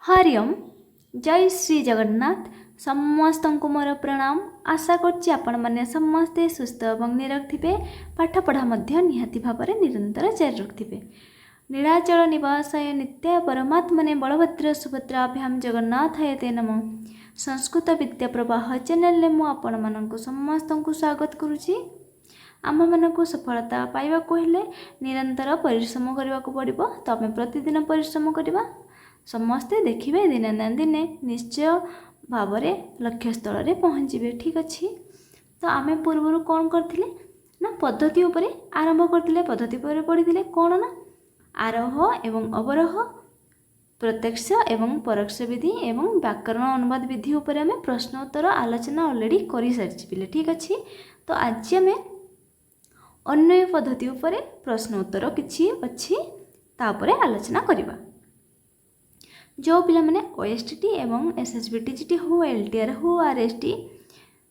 हरिओम जय श्री जगन्नाथ समस्त को मोर प्रणाम। आशा करछि आपण माने समस्ते सुस्थ और निरोग थिबे। पाठ पढ़ा मध्य निहाती भाव निरंतर जारी रखिथे। नीलाचल निवासाय नित्याय परमात्मने बलभद्र सुभद्राभ्याम जगन्नाथाय ते नमः। संस्कृत विद्या प्रवाह चैनल में आपण मानक समस्त को स्वागत करुछि। आम मानक सफलता पाइबाकू हेले निरंतर परिश्रम करने को पड़िबो। तो आम प्रतिदिन परिश्रम करवा समस्ते देखिए दिने ना दिने निश्चय भाव लक्ष्य स्थल में पहुँचे। ठीक अच्छे। तो आम पूर्व कौन करथिले ना पद्धति उपरे आरंभ करथिले। पद्धति पर पढ़ी कौन ना आरोह एवं अवरोह, प्रत्यक्ष एवं परोक्ष विधि एवं व्याकरण अनुवाद विधि उपर आम प्रश्नोत्तर आलोचना ऑलरेडी कर सारी पिले। ठीक अच्छे। तो आज आम अन्वय पद्धति उपरे प्रश्नोत्तर किछि अच्छी तापरे आलोचना करवा। जो पिला माने ओएसटीटी एवं एसएसबी टीजीटी हो, एलटीआर हो, आरएसटी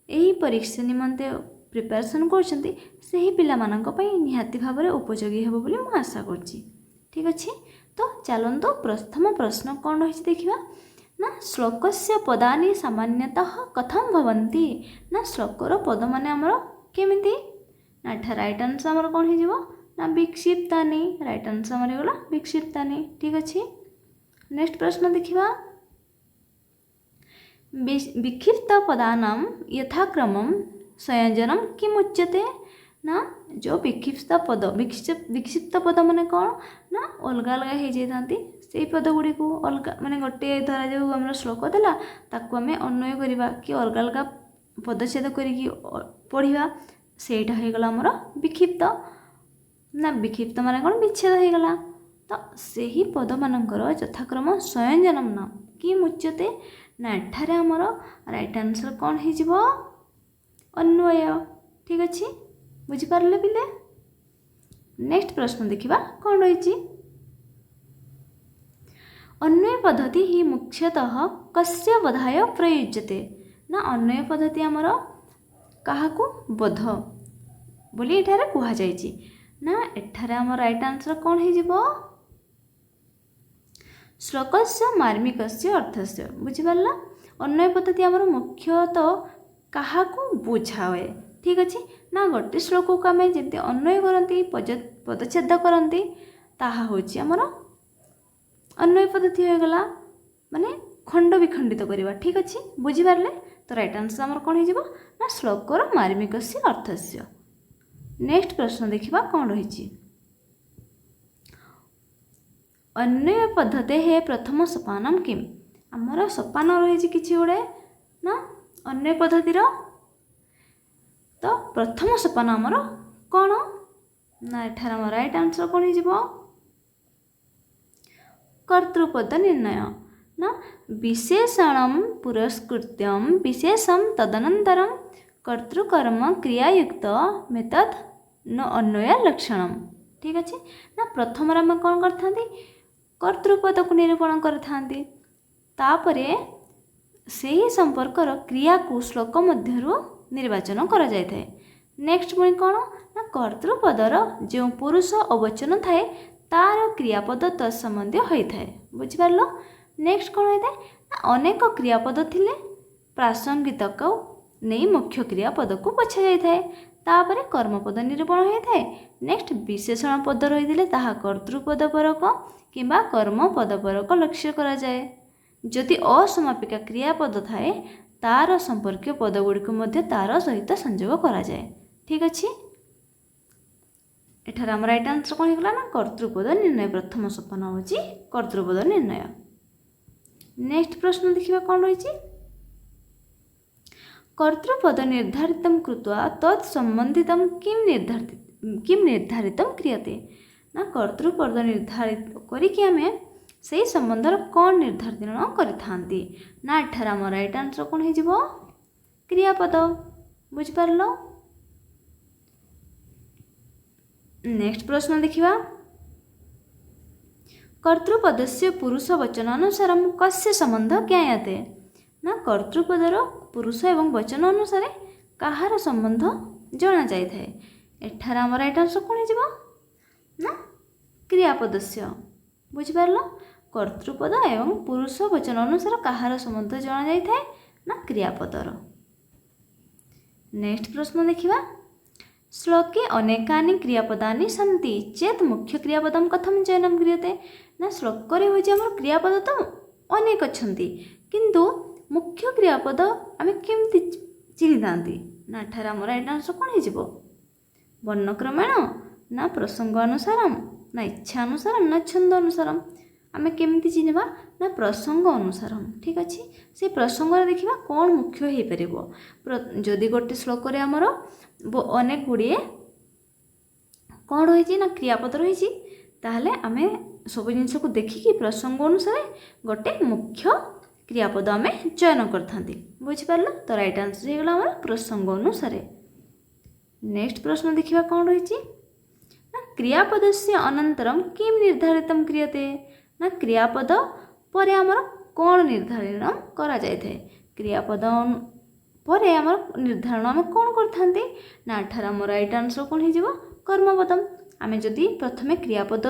यही परीक्षा निमंते प्रिपरेशन करछंती सही पिला मानक पई निहाती भाव में उपयोगी हेबो बोली मु आशा करछि। ठीक अच्छे। तो चलंतो प्रथम प्रश्न कौन रही देखा ना श्लोकस्य पदानि सामान्यतः कथम भवन्ति। ना श्लोकर पद माने हमर केमिति ना एठा राइट आंसर हमर कौन हो ना विक्षिप्तानि। राइट आंसर हमर होला विक्षिप्तानि। ठीक अच्छे। नेक्स्ट प्रश्न देखिवा विक्षिप्त पदानां यथाक्रमं संयोजनं किम उच्यते। ना जो विक्षिप्त पद माने कौन ना अलग अलग हो जाती से पद गुड़ी को अलग माने गोटे धरा जो आम श्लोक देला ताकू आम अन्वय करवा कि अलग अलग पदच्छेद करिकी पढ़िया सेटा हो गला आमर विक्षिप्त। ना विक्षिप्त माने कौन विच्छेद हो गला। तो सही पद मानकर यथाक्रम संयोजनम नाम कि मुच्यते ना एठारे आमर राइट आंसर कौन हो अन्वय। ठीक अच्छे। बुझिपारे पिले। नेक्स्ट प्रश्न देखिबा कौन रही अन्वय पद्धति ही मुख्यतः कस्य बोधाय प्रयुज्यते। ना अन्वय पद्धति आमर काहाकू बोध बोली एठारे कुहा जायछि। ना एठारे आमर राइट आंसर कौन हो श्लोकस्य मार्मिकस्य अर्थस्य। बुझिपारा अन्वय पद्धति आमर मुख्यतः काहाकू बुझाए। ठीक अच्छे। ना गोटे श्लोक को आम जमी अन्वय करती पदच्छेद करती ताहा होची आमर अन्वय पद्धति हो गला माने खंड विखंडित करवा। ठीक अच्छे। बुझिपारे। तो राइट आंसर आमर कौन हो ना श्लोकर मार्मिकस्य अर्थस्य। नेक्स्ट प्रश्न देखिबा कौन रही अन्वय पद्धति है प्रथम सोपानम किम। आमर सोपान रही किसी गुड़े ना अन्वय पद्धतिर। तो प्रथम सोपान आमर कौन ना एठार आम राइट आंसर कौन हो कर्तृपद निर्णय। ना विशेषण पुरस्कृत्यम विशेषम तदनंतरम कर्तृकर्म क्रियायुक्त मेथड न अन्वय लक्षणम। ठीक अच्छे। ना प्रथम आम कौन करथांती कर्तृपद को निरूपण करथांती तापरे सही संपर्कर क्रिया को श्लोक मध्यरु निर्वाचन करा जाय थाए। नेक्स्ट पुणी कौन ना कर्तृपदर जो पुरुष अवचन थाए तार क्रियापद तत्संबंधी होता है। बुझिपार। नेक्स्ट कौन होता है ना अनेक क्रियापद थिले प्रासंगिक नहीं मुख्य क्रियापद को बछा जाय थाए। तापरे कर्मपद निरूपण होता है। नेक्स्ट विशेषण पद रही ताहा कर्तृपद परक किंबा कर्मपद परक लक्ष्य करा जाए। जदि असमापिका क्रियापद थाए तार संपर्क पदगुड़ी को मध्य तार सहित संयोग करा जाए। ठीक अच्छे। एठार आम राइट आंसर कौन होगा ना कर्तृपद निर्णय। प्रथम सोपान होची कर्तृपद निर्णय। नेक्स्ट प्रश्न देखिबा कौन रही कर्तृपद निर्धारित कृत्वा तत्संबंधित किम निर्धारित क्रियते। ना कर्तृपद निर्धारित करिकि आमे से संबंधर कौन निर्धारण करि ना एठार आम राइट आंसर कौन हो क्रियापद। बुझिपार। नेक्स्ट प्रश्न देखिबा कर्तृपदस्य पुरुष वचन अनुसार कस्य संबंध ज्ञायते। ना कर्तृपदर पुरुष एवं वचन अनुसार कहार संबंध जना जाय थाए। एठार आम राइट आंसर कौन हो ना क्रियापदस्य। बुझिपार। କର୍ତ୍ତୃପଦ ଏବଂ ପୁରୁଷ ବଚନ ଅନୁସାରେ କାହାର ସମ୍ବନ୍ଧ ଜଣାଯାଇଥାଏ ନା କ୍ରିୟାପଦର। ନେକ୍ସଟ ପ୍ରଶ୍ନ ଦେଖିବା। ଶ୍ଲୋକେ ଅନେକାନି କ୍ରିୟାପଦାନି ସन्ति ଚେତ୍ ମୁଖ୍ୟ କ୍ରିୟାପଦମ୍ କଥମ୍ ଚୟନମ୍ କ୍ରିୟତେ। ନା ଶ୍ଲୋକରେ ହେଉଛି ଆମର କ୍ରିୟାପଦ ତ ଅନେକ ଅଛନ୍ତି, କିନ୍ତୁ ମୁଖ୍ୟ କ୍ରିୟାପଦ ଆମେ କେମିତି ଚିହ୍ନିଥାନ୍ତି? ନା ଏଠାରେ ଆମର ଏଇଟା ଆନ୍ସର କ'ଣ ହେଇଯିବ? ବର୍ଣ୍ଣକ୍ରମେଣ ନା ପ୍ରସଙ୍ଗ ଅନୁସାରମ୍ ନା ଇଚ୍ଛା ଅନୁସାରମ୍ ନା ଛନ୍ଦ ଅନୁସାରମ୍। ଆମେ କେମିତି ଚିହ୍ନିବା? ନା ପ୍ରସଙ୍ଗ ଅନୁସାରମ୍। ଠିକ୍ ଅଛି, ସେ ପ୍ରସଙ୍ଗରେ ଦେଖିବା କ'ଣ ମୁଖ୍ୟ ହେଇପାରିବ। ଯଦି ଗୋଟେ ଶ୍ଲୋକରେ ଆମର ଅନେକ ଗୁଡ଼ିଏ କ'ଣ ରହିଛି ନା କ୍ରିୟାପଦ ରହିଛି, ତାହେଲେ ଆମେ ସବୁ ଜିନିଷକୁ ଦେଖିକି ପ୍ରସଙ୍ଗ ଅନୁସାରେ ଗୋଟେ ମୁଖ୍ୟ କ୍ରିୟାପଦ ଆମେ ଚୟନ କରିଥାନ୍ତି। ବୁଝିପାରିଲ? ତ ରାଇଟ୍ ଆନ୍ସର ହେଇଗଲା ଆମର ପ୍ରସଙ୍ଗ ଅନୁସାରେ। ନେକ୍ସଟ ପ୍ରଶ୍ନ ଦେଖିବା କ'ଣ ରହିଛି ନା କ୍ରିୟାପଦସ୍ୟ ଅନନ୍ତରମ୍ କିମ୍ ନିର୍ଦ୍ଧାରିତମ୍ କ୍ରିୟତେ। ନା କ୍ରିୟାପଦ ପରେ ଆମର କ'ଣ ନିର୍ଦ୍ଧାରଣ କରାଯାଇଥାଏ? କ୍ରିୟାପଦ ପରେ ଆମର ନିର୍ଦ୍ଧାରଣ ଆମେ କ'ଣ କରିଥାନ୍ତି? ନା ଏଠାରେ ଆମର ରାଇଟ୍ ଆନ୍ସର କ'ଣ ହେଇଯିବ? କର୍ମପଦମ୍। ଆମେ ଯଦି ପ୍ରଥମେ କ୍ରିୟାପଦ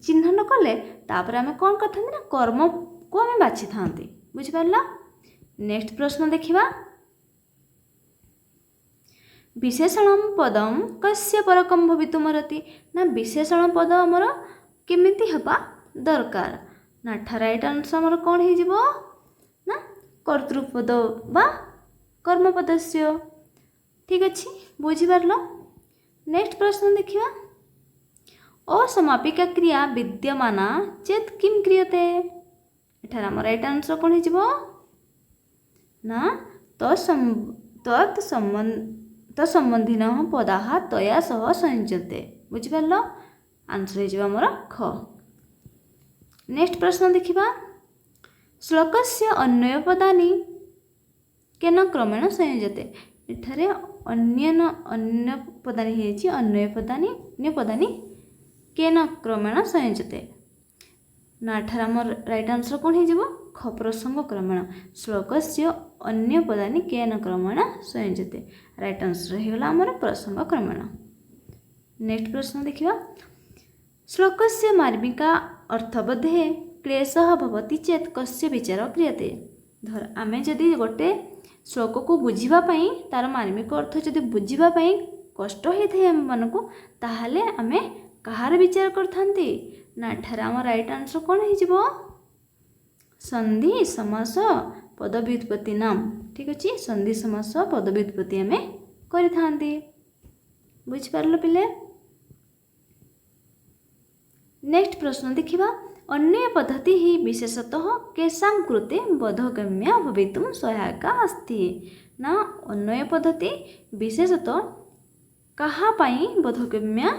ଚିହ୍ନଟ କଲେ ତାପରେ ଆମେ କ'ଣ କରିଥାନ୍ତି ନା କର୍ମକୁ ଆମେ ବାଛିଥାନ୍ତି। ବୁଝିପାରିଲ? ନେକ୍ସଟ ପ୍ରଶ୍ନ ଦେଖିବା। ବିଶେଷଣମ୍ ପଦମ୍ କସ୍ୟ ପରକମ୍ ଭବିତୁମର୍ହତି। ନା ବିଶେଷଣ ପଦ ଆମର କେମିତି ହେବା ଦରକାର? ନା ଏଠାରେ ରାଇଟ୍ ଆନ୍ସର ଆମର କ'ଣ ହେଇଯିବ? ନା କର୍ତ୍ତୃପଦ ବା କର୍ମପଦସ୍ୟ। ଠିକ୍ ଅଛି, ବୁଝିପାରିଲ? ନେକ୍ସଟ ପ୍ରଶ୍ନ ଦେଖିବା। ଅସମାପିକା କ୍ରିୟା ବିଦ୍ୟମାନା ଚେତ୍ କିମ୍ କ୍ରିୟତେ। ଏଠାରେ ଆମର ରାଇଟ୍ ଆନ୍ସର କ'ଣ ହେଇଯିବ? ନା ତତ୍ସମ୍ବନ୍ଧିନଃ ପଦାଃ ତୟା ସହ ସଂଯୁଜ୍ୟତେ। ବୁଝିପାରିଲ? ଆନ୍ସର ହେଇଯିବ ଆମର ଖ। ନେକ୍ସଟ ପ୍ରଶ୍ନ ଦେଖିବା। ଶ୍ଲୋକସ୍ୟ ଅନ୍ୱୟ ପଦାନି କେନ କ୍ରମେଣ ସଂଯୁଜ୍ୟତେ। ଏଠାରେ ଅନ୍ୟ ପଦାନି ହେଇଛି ଅନ୍ୟ ପଦାନି କେନ କ୍ରମେଣ ସଂଯୁଜ୍ୟତେ। ନା ଏଠାରେ ଆମର ରାଇଟ୍ ଆନ୍ସର କ'ଣ ହେଇଯିବ? ଖ ପ୍ରସଙ୍ଗ କ୍ରମେଣ। ଶ୍ଲୋକସ୍ୟ ଅନ୍ୟ ପଦାନି କେନ କ୍ରମେଣ ସଂଯୁଜ୍ୟତେ। ରାଇଟ୍ ଆନ୍ସର ହେଇଗଲା ଆମର ପ୍ରସଙ୍ଗ କ୍ରମେଣ। ନେକ୍ସଟ ପ୍ରଶ୍ନ ଦେଖିବା। ଶ୍ଲୋକସ୍ୟ ମାର୍ମିକା ଅର୍ଥବୋଧେ କ୍ଲେଶଃ ଭବତି ଚେତ୍ କସ୍ୟ ବିଚାର କ୍ରିୟତେ। ଧର ଆମେ ଯଦି ଗୋଟେ ଶ୍ଲୋକକୁ ବୁଝିବା ପାଇଁ ତାର ମାର୍ମିକ ଅର୍ଥ ଯଦି ବୁଝିବା ପାଇଁ କଷ୍ଟ ହେଇଥାଏ ଆମମାନଙ୍କୁ, ତାହେଲେ ଆମେ କାହାର ବିଚାର କରିଥାନ୍ତି? ନା ଏଠାରେ ଆମର ରାଇଟ୍ ଆନ୍ସର କ'ଣ ହେଇଯିବ? ସନ୍ଧି ସମାସ ପଦ ବ୍ୟୁତ୍ପତ୍ତି ନାମ। ଠିକ୍ ଅଛି, ସନ୍ଧି ସମାସ ପଦ ବ୍ୟୁତ୍ପତ୍ତି ଆମେ କରିଥାନ୍ତି। ବୁଝିପାରିଲ ପିଲେ? ନେକ୍ସଟ ପ୍ରଶ୍ନ ଦେଖିବା। ଅନ୍ୟ ପଦ୍ଧତି ହି ବିଶେଷତଃ କେଷାଂ କୃତେ ବୋଧଗମ୍ୟା ଭବିତୁଂ ସହାୟକା अस्ति। ନା ଅନ୍ୟ ପଦ୍ଧତି ବିଶେଷତଃ କାହା ପାଇଁ ବୋଧଗମ୍ୟା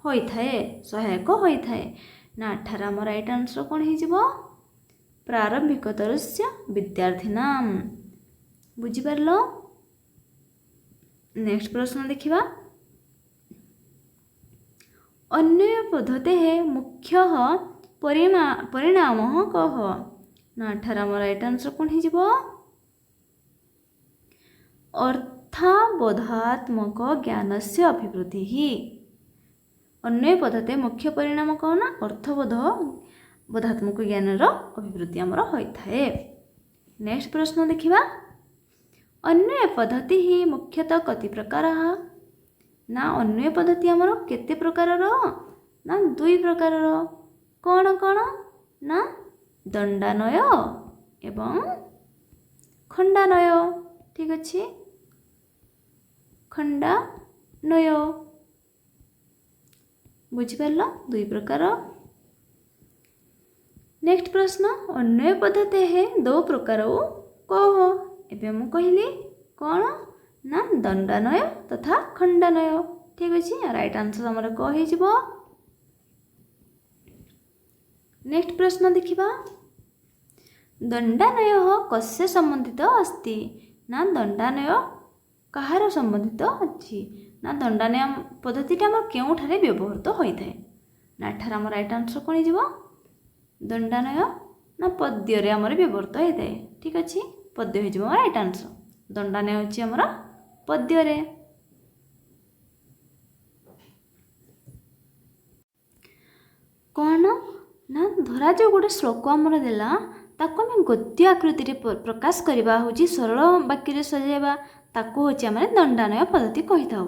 ହୋଇଥାଏ, ସହାୟକ ହୋଇଥାଏ? ନା ଏଠାରେ ଆମର ରାଇଟ୍ ଆନ୍ସର କ'ଣ ହେଇଯିବ? ପ୍ରାରମ୍ଭିକତରସ୍ୟ ବିଦ୍ୟାର୍ଥିନାମ। ବୁଝିପାରିଲ? ନେକ୍ସଟ ପ୍ରଶ୍ନ ଦେଖିବା। ଅନ୍ୟ ପଦ୍ଧତେ ମୁଖ୍ୟଃ ପରିଣାମଃ କଃ। ନା ଏଠାରେ ଆମର ରାଇଟ୍ ଆନ୍ସର କ'ଣ ହେଇଯିବ? ଅର୍ଥାବୋଧାତ୍ମକ ଜ୍ଞାନସ୍ୟ ଅଭିବୃଦ୍ଧି। ଅନ୍ୟ ପଦ୍ଧତି ମୁଖ୍ୟ ପରିଣାମ କ'ଣ? ନା ବୋଧାତ୍ମକ ଜ୍ଞାନର ଅଭିବୃଦ୍ଧି ଆମର ହୋଇଥାଏ। ନେକ୍ସଟ ପ୍ରଶ୍ନ ଦେଖିବା। ଅନ୍ୟ ପଦ୍ଧତି ହି ମୁଖ୍ୟତଃ କତି ପ୍ରକାର। ନା ଅନ୍ୟ ପଦ୍ଧତି ଆମର କେତେ ପ୍ରକାରର? ନା 2 ପ୍ରକାରର। କ'ଣ କ'ଣ? ନା ଦଣ୍ଡାନୟ ଏବଂ ଖଣ୍ଡାନୟ। ଠିକ୍ ଅଛି, ଖଣ୍ଡାନୟ। ବୁଝିପାରିଲ? 2 ପ୍ରକାର। ନେକ୍ସଟ ପ୍ରଶ୍ନ। ଅନ୍ୟ ପଦ୍ଧତି 2 ପ୍ରକାର କହ। ଏବେ ମୁଁ କହିଲି କ'ଣ? ନା ଦଣ୍ଡାନୟ ତଥା ଖଣ୍ଡାନୟ। ଠିକ୍ ଅଛି, ରାଇଟ୍ ଆନ୍ସର ଆମର କ'ଣ ହେଇଯିବ? ନେକ୍ସଟ ପ୍ରଶ୍ନ ଦେଖିବା। ଦଣ୍ଡାନୟ କସ୍ୟ ସମ୍ବନ୍ଧିତ अस्ति। ନା ଦଣ୍ଡାନୟ କାହାର ସମ୍ବନ୍ଧିତ ଅଛି? ନା ଦଣ୍ଡାନୟ ପଦ୍ଧତିଟା ଆମର କେଉଁଠାରେ ବ୍ୟବହୃତ ହୋଇଥାଏ? ନା ଏଠାରେ ଆମର ରାଇଟ୍ ଆନ୍ସର କ'ଣ ହେଇଯିବ? ଦଣ୍ଡାନୟ ନା ପଦ୍ୟରେ ଆମର ବ୍ୟବହୃତ ହୋଇଥାଏ। ଠିକ୍ ଅଛି, ପଦ୍ୟ ହେଇଯିବ ଆମର ରାଇଟ୍ ଆନ୍ସର। ଦଣ୍ଡାନୟ ହେଉଛି ଆମର ପଦ୍ୟରେ। କ'ଣ? ନା ଧରା जो गोटे श्लोक आमर देला ताको आम गद्य आकृति प्रकाश करवा हूँ सरल वाक्य सजाइबा ताको हूँ आम दंडानय पद्धति कही था।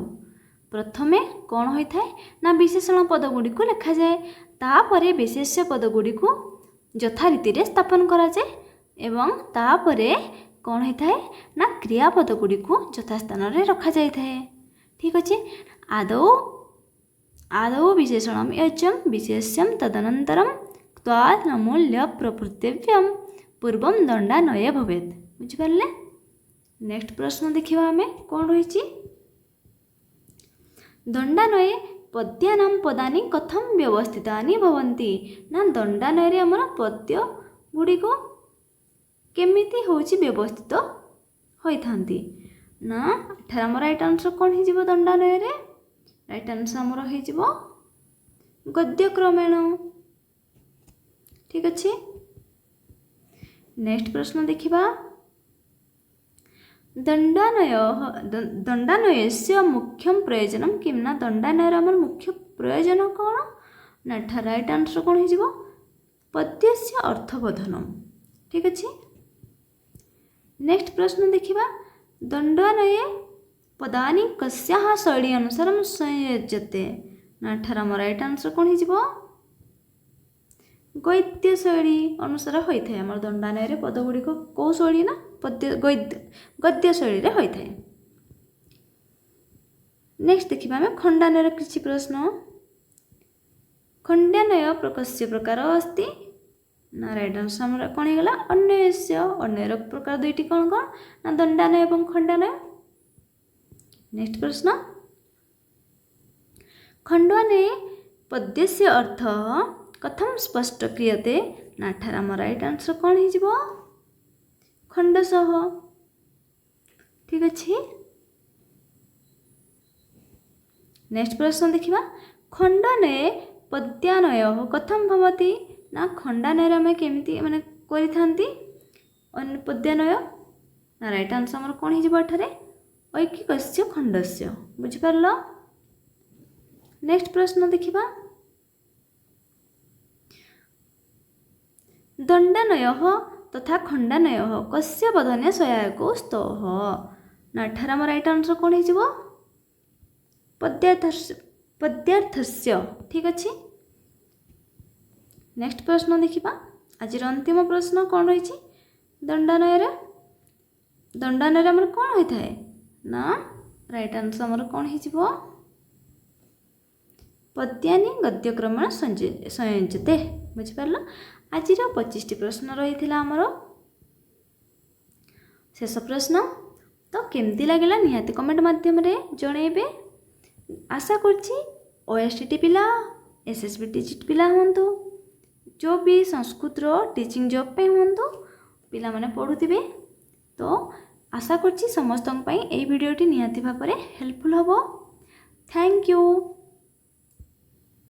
प्रथमे कौन होता है ना विशेषण पद गुड़ी को लिखा जाए तापरे विशेष्य पद गुड़ी को यथारीति स्थापन करा जाए एवं तापरे कौन होता है ना क्रियापद गुड़ी को यथास्थान रखा जाए। ठीक अच्छे आदौ आदौ विशेषण यजम विशेष्यम तदनंतरम त्वात् मूल्य प्रभृतव्यम पूर्वम दंडानय भवेत्। बुझिपारे। नेक्स्ट प्रश्न देखिबा आमे कौन रही दंडानये पद्यानां पदानि कथम व्यवस्थितानि भवन्ति ना दंडानय आमर पद्य गुड़ी को केमिति होछि व्यवस्थित होइथांती ना एठार आम राइट आंसर कौन हो दंडानय रे राइट आंसर आमर हो गद्य क्रमेण। ठीक अच्छे नेक्स्ट प्रश्न देखिबा दंडानयस्य मुख्य प्रयोजन किम ना दंडानयर आमर मुख्य प्रयोजन कौन ना राइट आंसर कौन हो पद्यस्य अर्थबोधनम। ठीक अच्छे नेक्स्ट प्रश्न देखिबा दंडानये पदानि कस्याः शैली अनुसार संयोज्यते ना आम राइट आंसर कौन हो गद्य शैली अनुसार होता है। आम दंडानय पद गुड़िक कौ शैली ना पद्य गद्य शैली होता है। नेक्स्ट देखिबा आम खंडानयर किछि प्रश्न खंडानय प्रकस्य प्रकार अस्ति ना राइट आंसर आमर कौन होगा अन्वयस्य अन्वयर प्रकार दुईटी कौन कौन ना दंडानय एवं खंडानय। नेक्स्ट प्रश्न खंडानये पद्यस्य अर्थ कथम स्पष्ट क्रियते ना आम राइट आंसर कौन हो खंडशः। ठीक अच्छे नेक्स्ट प्रश्न देखिबा खंडानये पद्यानय कथम भवति ना खंडानय आम केमिति माने करिथांती पद्यानय ना राइट आंसर आमर कौन हो ऐकिकस्य खंडस्य। बुझिपारल। नेक्स्ट प्रश्न देखिबा दंडानय तथा खंडानय कस्य बधने सहायक स्तः ना आम राइट आंसर कौन हो पद्यार्थस्य। ठीक अच्छे नेक्स्ट प्रश्न देखिबा आज अंतिम प्रश्न कौन रही दंडानय दंडानय आमर कौन होता है ना राइट आंसर आमर कौन हो पद्यानि गद्यक्रमेण संयोज्यते। बुझिपारल। आज 25टी प्रश्न रही आमर शेष प्रश्न तो केमती लगिला निहाती कमेंट माध्यम रे जणेबे। आशा करछि ओएसटीटी पिला एसएसबी टीचिट पिला हुंतु जो भी संस्कृत टीचिंग जॉब पे हुंतु पिला माने पढुथिबे तो आशा करछि समस्तन पई एई वीडियोटी निहाती भाबरे हेल्पफुल हबो। Thank you.